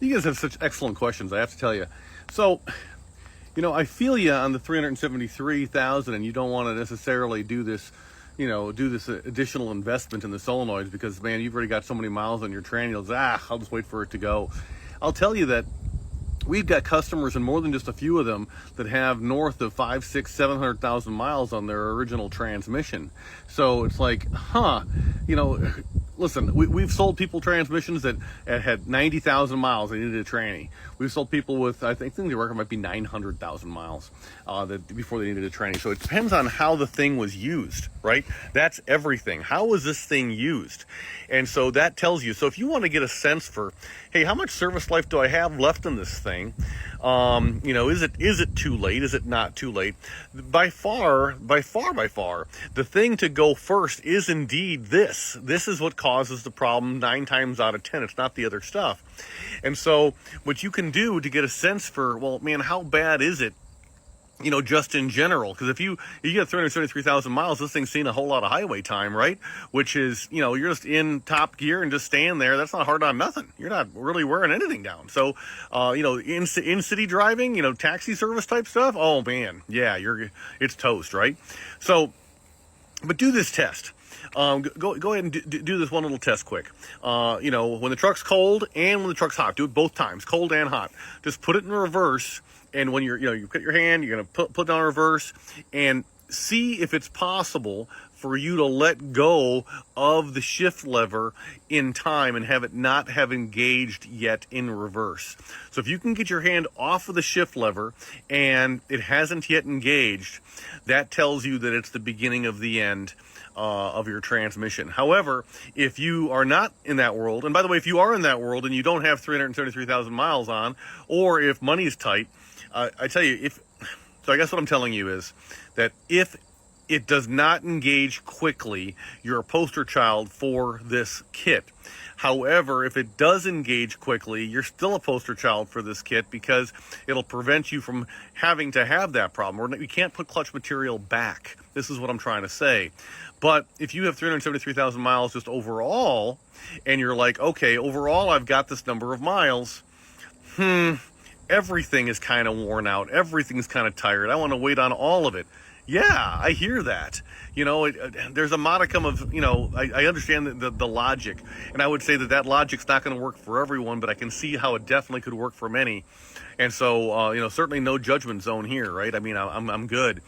You guys have such excellent questions, I have to tell you. So, I feel you on the 373,000, and you don't want to necessarily do this, do this additional investment in the solenoids because, man, you've already got so many miles on your tranny. I'll just wait for it to go. I'll tell you that we've got customers, and more than just a few of them, that have north of 5, 6, 700,000 miles on their original transmission. So it's like, listen, we've sold people transmissions that had 90,000 miles. They needed a tranny. We've sold people with, I think the record might be 900,000 miles before they needed a tranny. So it depends on how the thing was used, right? That's everything. How was this thing used? And so that tells you. So if you want to get a sense for, hey, how much service life do I have left in this thing? Is it too late? Is it not too late? By far, the thing to go first is indeed this. This is what causes the problem 9 times out of 10. It's not the other stuff. And so what you can do to get a sense for, well, man, how bad is it? Just in general, because if you get 373,000 miles, this thing's seen a whole lot of highway time, right? Which is, you're just in top gear and just staying there. That's not hard on nothing. You're not really wearing anything down. So, in city driving, taxi service type stuff. Oh man, yeah, it's toast, right? So, but do this test. Go ahead and do this one little test quick. When the truck's cold and when the truck's hot, do it both times, cold and hot. Just put it in reverse. And when you put your hand, you're going to put down reverse and see if it's possible for you to let go of the shift lever in time and have it not have engaged yet in reverse. So if you can get your hand off of the shift lever and it hasn't yet engaged, that tells you that it's the beginning of the end of your transmission. However, if you are not in that world, and by the way, if you are in that world and you don't have 333,000 miles on, or if money's tight, I tell you, so I guess what I'm telling you is that if it does not engage quickly, you're a poster child for this kit. However, if it does engage quickly, you're still a poster child for this kit because it'll prevent you from having to have that problem. Or you can't put clutch material back. This is what I'm trying to say. But if you have 373,000 miles just overall, and you're like, okay, overall I've got this number of miles, everything is kind of worn out. Everything's kind of tired. I want to wait on all of it. Yeah, I hear that. There's a modicum of, I understand the logic. And I would say that logic's not going to work for everyone, but I can see how it definitely could work for many. And so, certainly no judgment zone here, right? I mean, I'm good.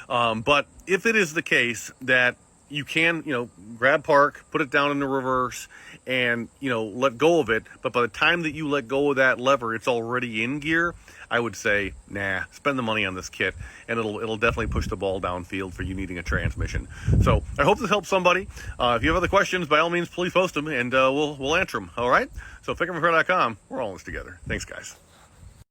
But if it is the case that you can, grab park, put it down in the reverse, and, let go of it. But by the time that you let go of that lever, it's already in gear. I would say, nah, spend the money on this kit, and it'll definitely push the ball downfield for you needing a transmission. So I hope this helps somebody. If you have other questions, by all means, please post them, and we'll answer them. All right. So FICMRepair.com. We're all in this together. Thanks, guys.